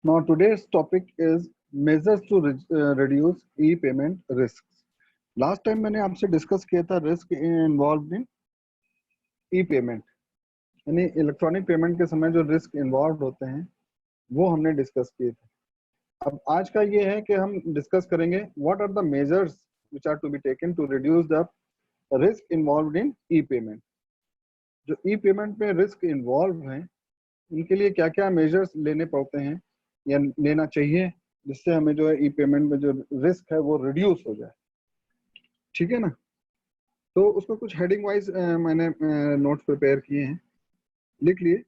Now today's topic is measures to reduce e-payment risks. Last time मैंने आपसे discuss किया था रिस्क इन्वॉल्व इन ई-पेमेंट, यानी electronic payment के समय जो रिस्क इन्वॉल्व होते हैं वो हमने डिस्कस किए थे। अब आज का ये है कि हम डिस्कस करेंगे what are the measures which are to be taken to reduce the risk involve in e-payment. जो ई-पेमेंट में रिस्क इन्वॉल्व हैं उनके लिए क्या क्या मेजर्स लेने पड़ते हैं या लेना चाहिए जिससे हमें जो है ई पेमेंट में जो रिस्क है वो रिड्यूस हो जाए। ठीक है ना। तो उसमें कुछ हेडिंग वाइज मैंने नोट्स प्रिपेयर किए हैं, लिख लिए।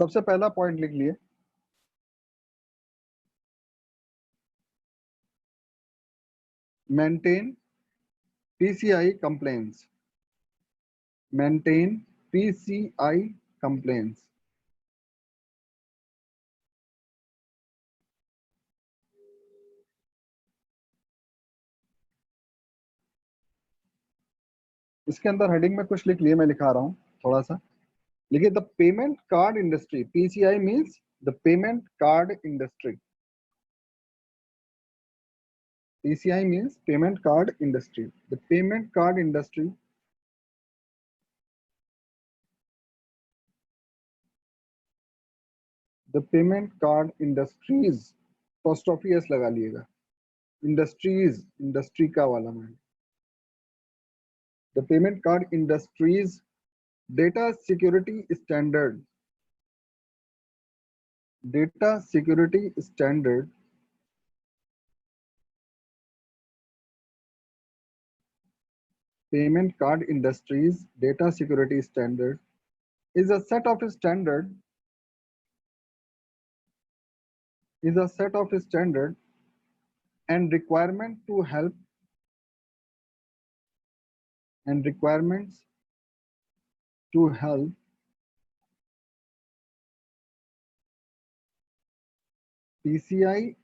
सबसे पहला पॉइंट लिख लिए, maintain PCI complaints. Maintain PCI complaints. इसके अंदर हेडिंग में कुछ लिख लिए, मैं लिखा रहा हूँ थोड़ा सा। लिखिए the payment card industry, PCI means the payment card industry. PCI means payment card industry. The payment card industry the payment card industries, apostrophe s लगा लिएगा, industries, industry का वाला मैं। The payment card industries data security standard, data security standard payment card industries data security standard is a set of standard and requirement to help and requirements to help PCI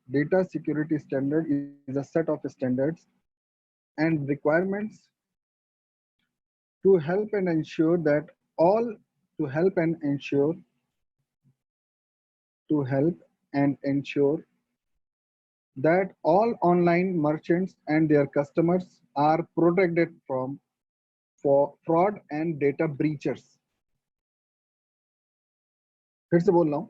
data security standard is a set of standards and requirements to help and ensure that all to help and ensure that all online merchants and their customers are protected from fraud and data breachers. फिर से बोल रहा हूँ,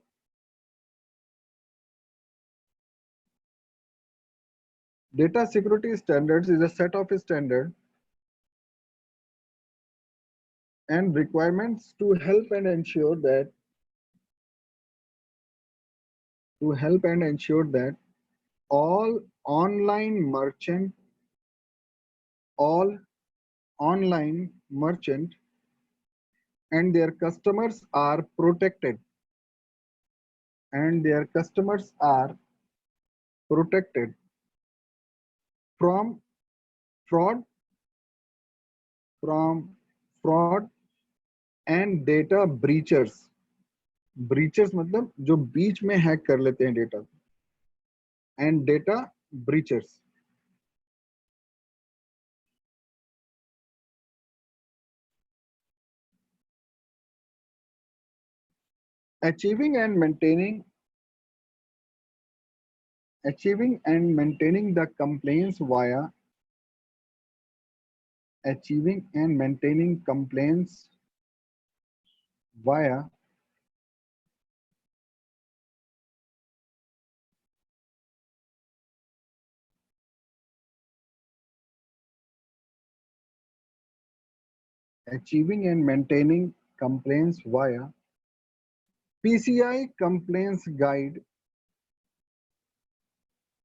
data security standards is a set of standards and requirements to help and ensure that all online merchant and their customers are protected from fraud and data breachers. breachers मतलब जो बीच में hack कर लेते हैं data, and data breachers. Achieving and maintaining the complaints via achieving and maintaining complaints via achieving and maintaining complaints via PCI complaints guide.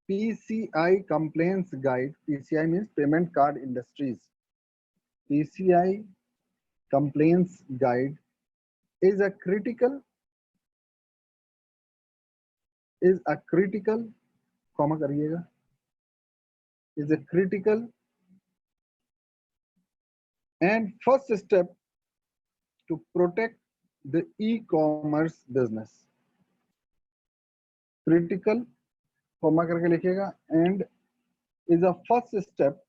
PCI complaints guide. PCI means payment card industries. PCI complaints guide is a critical comma करिएगा, is a critical and first step to protect the e-commerce business. Critical comma करके लिखिएगा and is a first step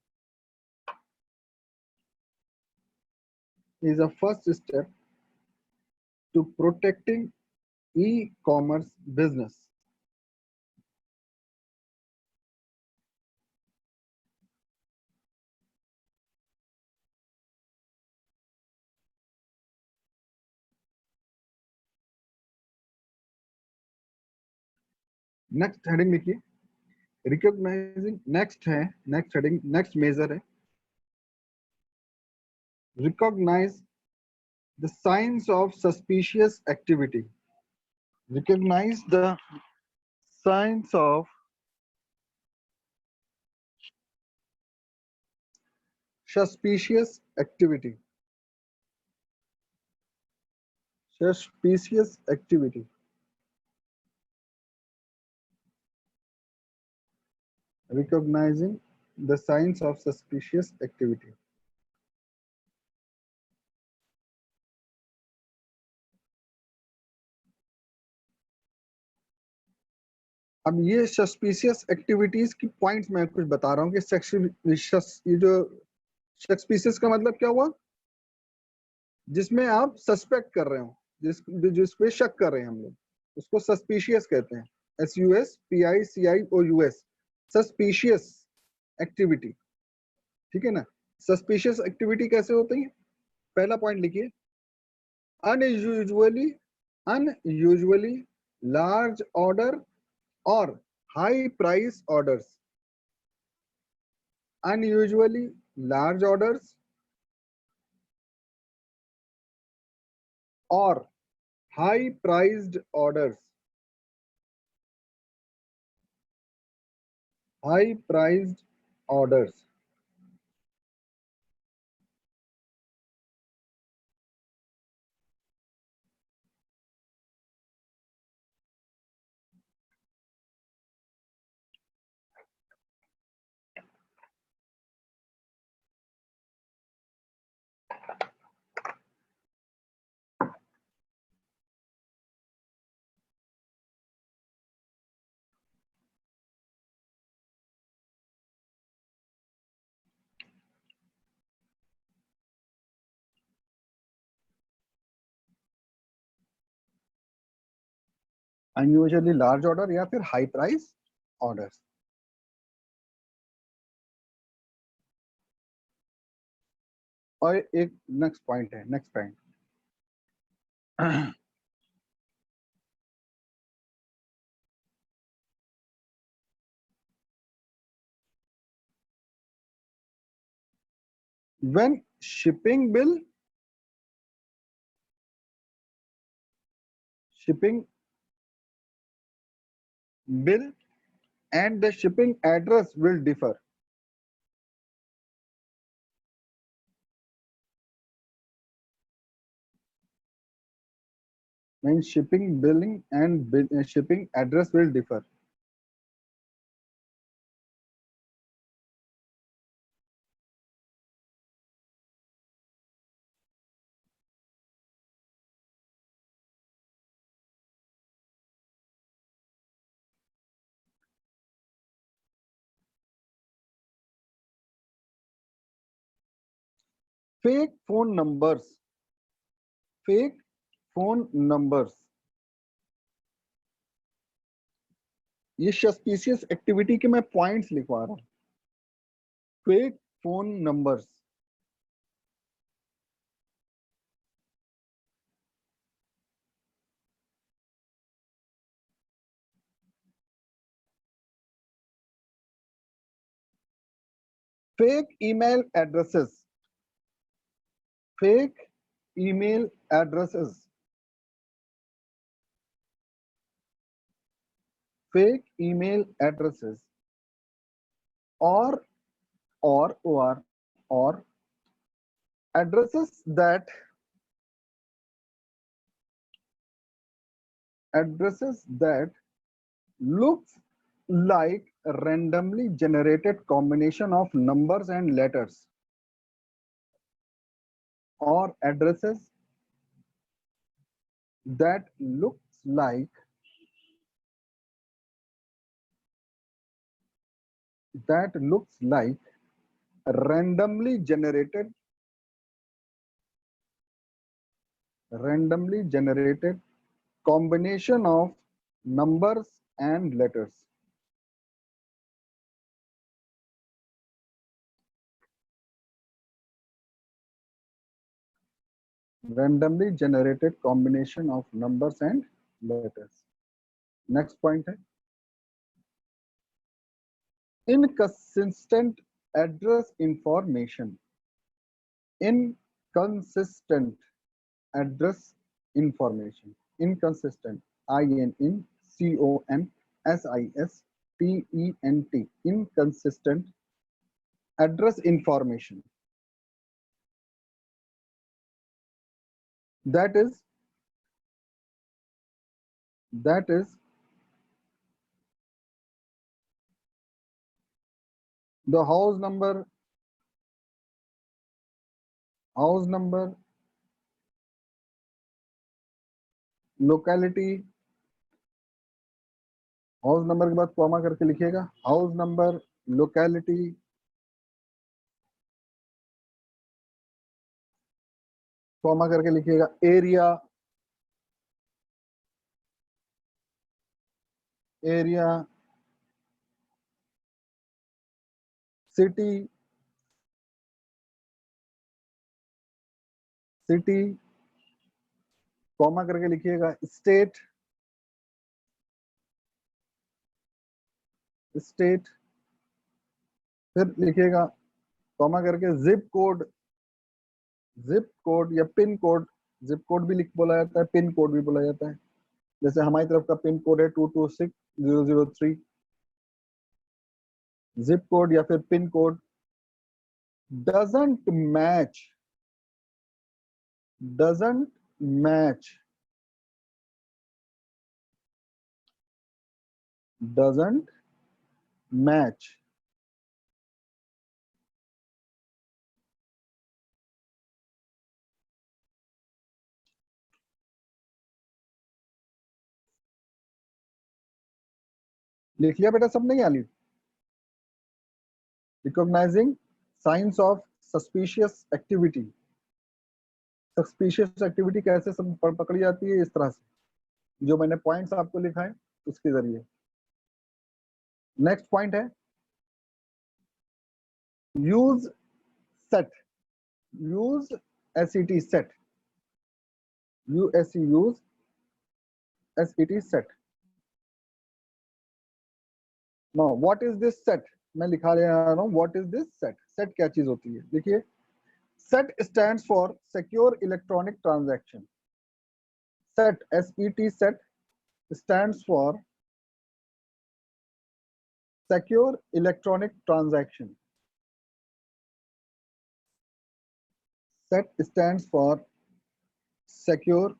is a first step to protecting e-commerce business. Next heading लिखिए, recognising, next है, next heading, next major है, recognize the signs of suspicious activity. Recognize the signs of suspicious activity. Suspicious activity. Recognizing the signs of suspicious activity. अब ये suspicious activities की points मैं कुछ बता रहा हूँ कि ये जो सस्पिशियस का मतलब क्या हुआ, जिसमें आप सस्पेक्ट कर रहे हो, जिस पे शक कर रहे हैं हम लोग, उसको सस्पिशियस कहते हैं। SUSPICIOUS, सस्पिशियस एक्टिविटी, ठीक है ना। सस्पिशियस एक्टिविटी कैसे होती है, पहला पॉइंट लिखिए, अनयूजुअली लार्ज ऑर्डर और high price orders. Unusually large orders और high priced orders. High priced orders. Unusually large order या फिर हाई प्राइस ऑर्डर्स। और एक नेक्स्ट पॉइंट है, next point, when shipping bill and the shipping address will differ. When shipping billing and shipping address will differ. Fake phone numbers, fake phone numbers, ये suspicious activity के मैं points लिखवा रहा हूं। Fake phone numbers, fake email addresses, fake email addresses, fake email addresses, or or addresses that looks like randomly generated combination of numbers and letters, or addresses that looks like randomly generated randomly generated combination of numbers and letters. Randomly generated combination of numbers and letters. Next point है inconsistent address information. Inconsistent address information. Inconsistent. INCONSISTENT. Inconsistent address information. That is the house number, locality, house number के बाद comma करके लिखिएगा, house number, locality, comma करके लिखिएगा, area, city, comma करके लिखिएगा, state, फिर लिखिएगा कॉमा करके जिप कोड या पिन कोड, जिप कोड भी लिख बोला जाता है, पिन कोड भी बोला जाता है। जैसे हमारी तरफ का पिन कोड है 226003, जिप कोड या फिर पिन कोड doesn't match लिख लिया बेटा सब नहीं आली? Recognizing signs of suspicious activity. Suspicious activity कैसे पकड़ी जाती है? इस तरह से, जो मैंने पॉइंट्स आपको लिखा है उसके जरिए। नेक्स्ट पॉइंट है use set, use SET set, use SET set. Now what is this set? मैं लिखा रहा हूं what is this set. Set क्या चीज होती है? देखिए, set stands for secure electronic transaction. Set SET set stands for secure electronic transaction. SET stands for secure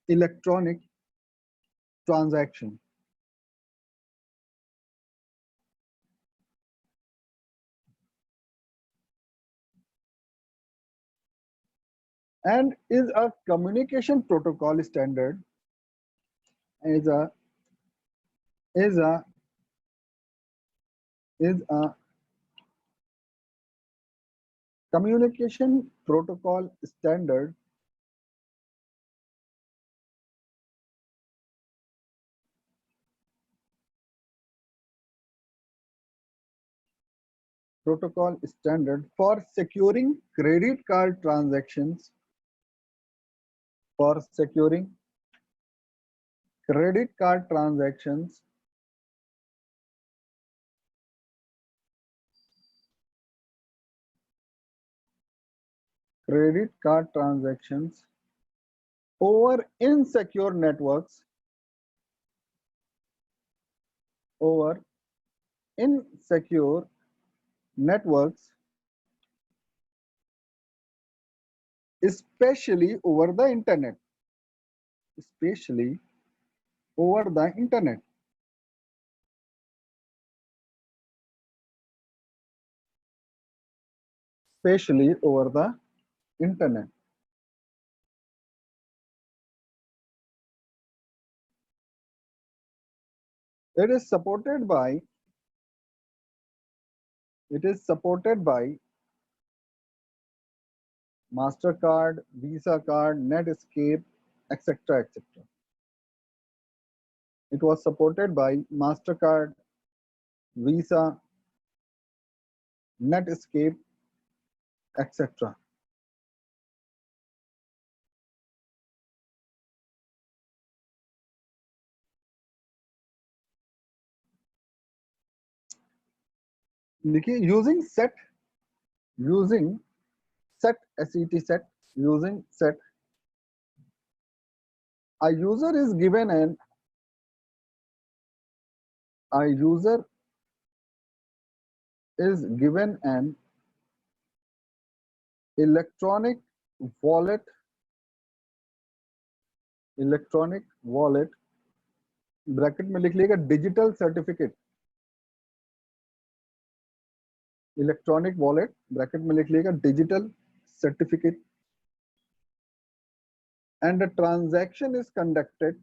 electronic transaction. And is a communication protocol standard, is a communication protocol standard for securing credit card transactions, for securing credit card transactions over insecure networks, especially over the internet, especially over the internet. Especially over the internet. It is supported by MasterCard, Visa card, Netscape, etc. etc. It was supported by MasterCard, Visa, Netscape, etc. देखिए using set using set, a user is given an electronic wallet bracket में लिख लीजिएगा digital certificate, electronic wallet bracket में लिख लीजिएगा digital certificate, and the transaction is conducted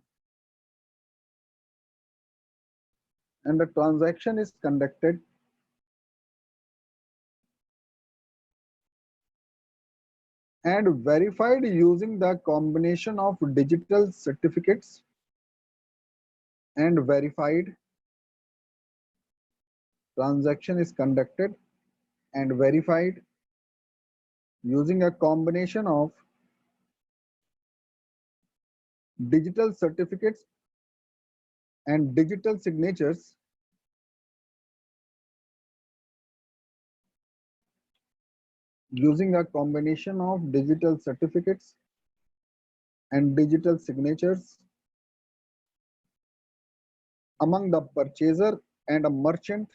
and verified using the combination of digital certificates and verified. Transaction is conducted and verified using a combination of digital certificates and digital signatures using a combination of digital certificates and digital signatures among the purchaser and a merchant,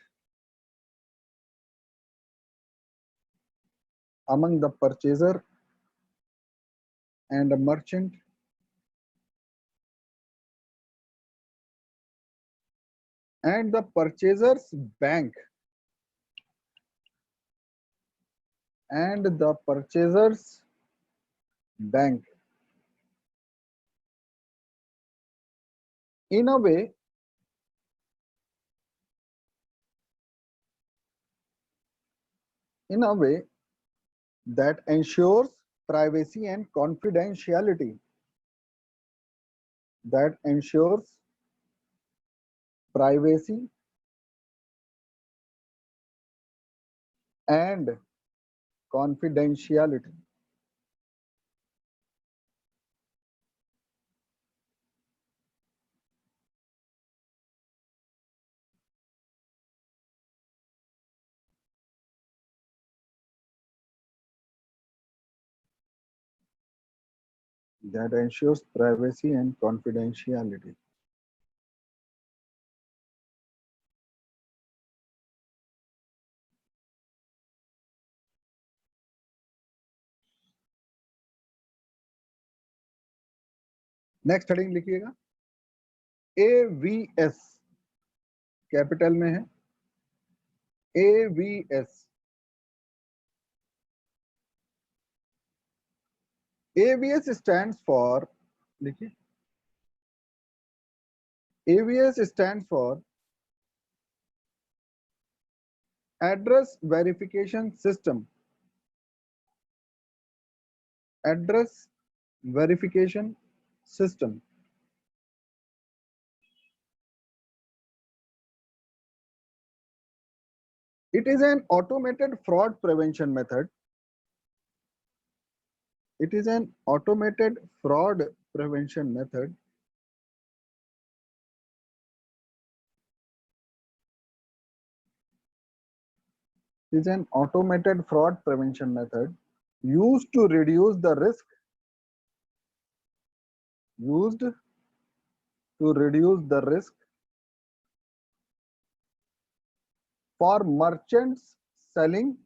among the purchaser and a merchant, and the purchaser's bank, and the purchaser's bank, in a way that ensures privacy and confidentiality, that ensures privacy and confidentiality. That ensures privacy and confidentiality. Next heading लिखिएगा AVS, capital में है AVS. AVS stands for, लिखिए AVS stands for address verification system. Address verification system. It is an automated fraud prevention method. It is an automated fraud prevention method is an automated fraud prevention method used to reduce the risk for merchants selling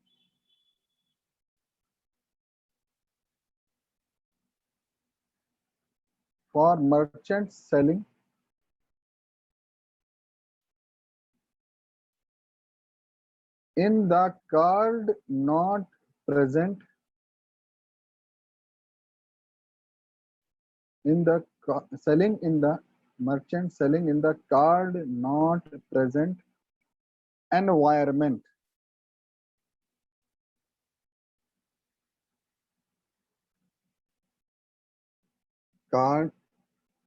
in the card not present in the merchant selling in the card not present environment. card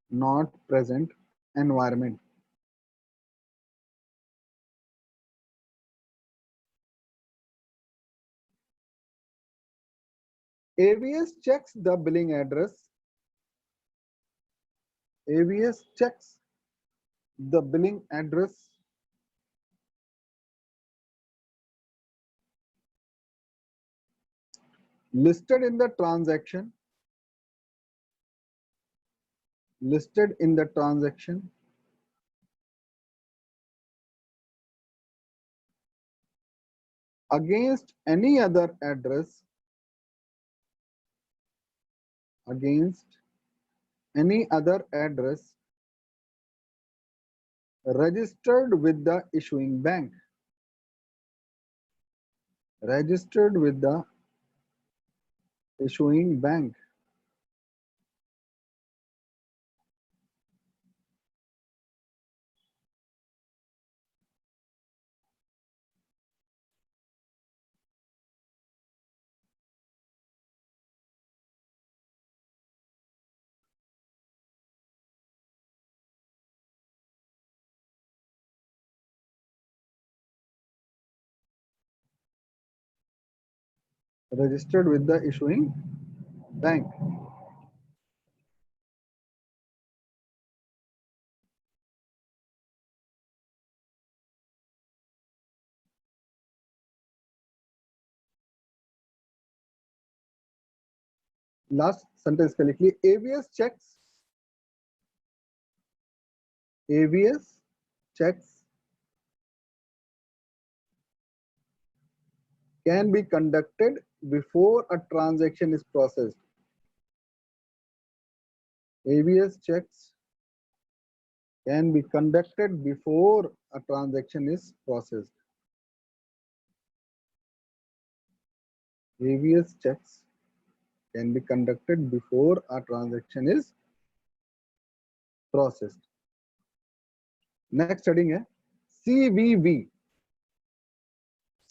not present environment. AVS checks the billing address. AVS checks the billing address listed in the transaction, against any other address, registered with the issuing bank. Registered with the issuing bank. Registered with the issuing bank. Last sentence का लिख लिए AVS checks can be conducted before a transaction is processed. AVS checks can be conducted before a transaction is processed. AVS checks can be conducted before a transaction is processed. Next heading है CVV.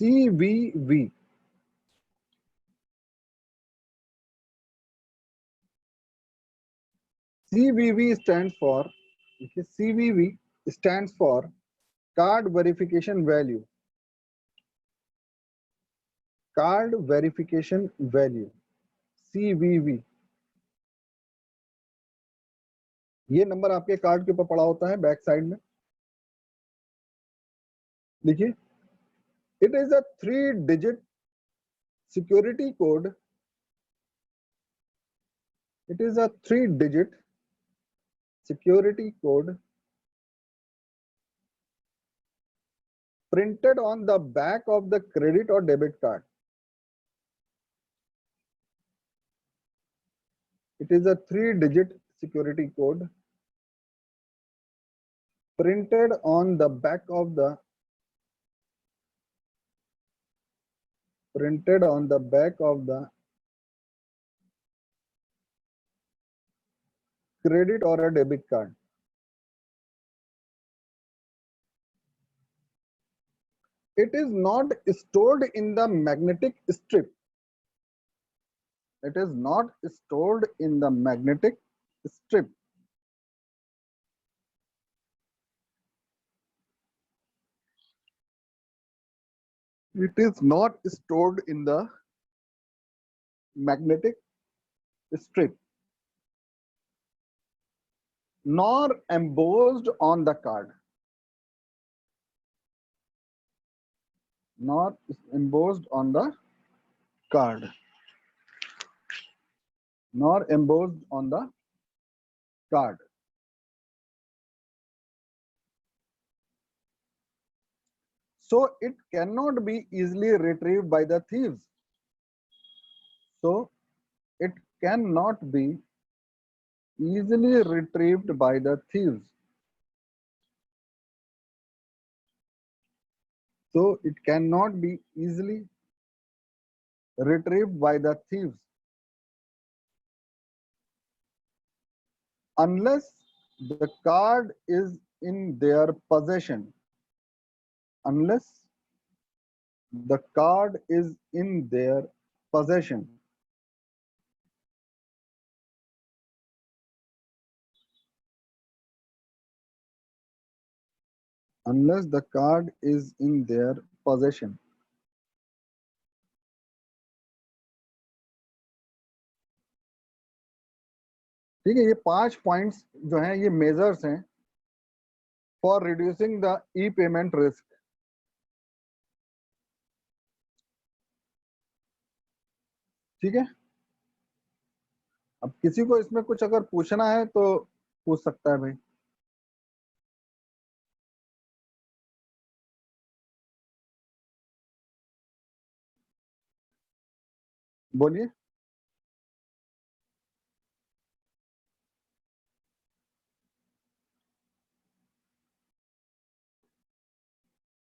CVV. CVV stands for CVV stands for card verification value. Card verification value. CVV. ये number आपके card के ऊपर पड़ा होता है back side में. देखिए, it is a 3-digit security code. It is a 3-digit security code printed on the back of the credit or debit card. It is a 3-digit security code printed on the back of the credit or a debit card. It is not stored in the magnetic strip. It is not stored in the magnetic strip. It is not stored in the magnetic strip, nor embossed on the card. Not embossed on the card. Nor embossed on the card. So it cannot be easily retrieved by the thieves. So it cannot be easily retrieved by the thieves. So it cannot be easily retrieved by the thieves unless the card is in their possession. Unless the card is in their possession. unless the card is in their possession. ठीक है, ये 5 points जो हैं ये measures हैं for reducing the E payment risk. ठीक है, अब किसी को इसमें कुछ अगर पूछना है तो पूछ सकता है भाई। बोलिए।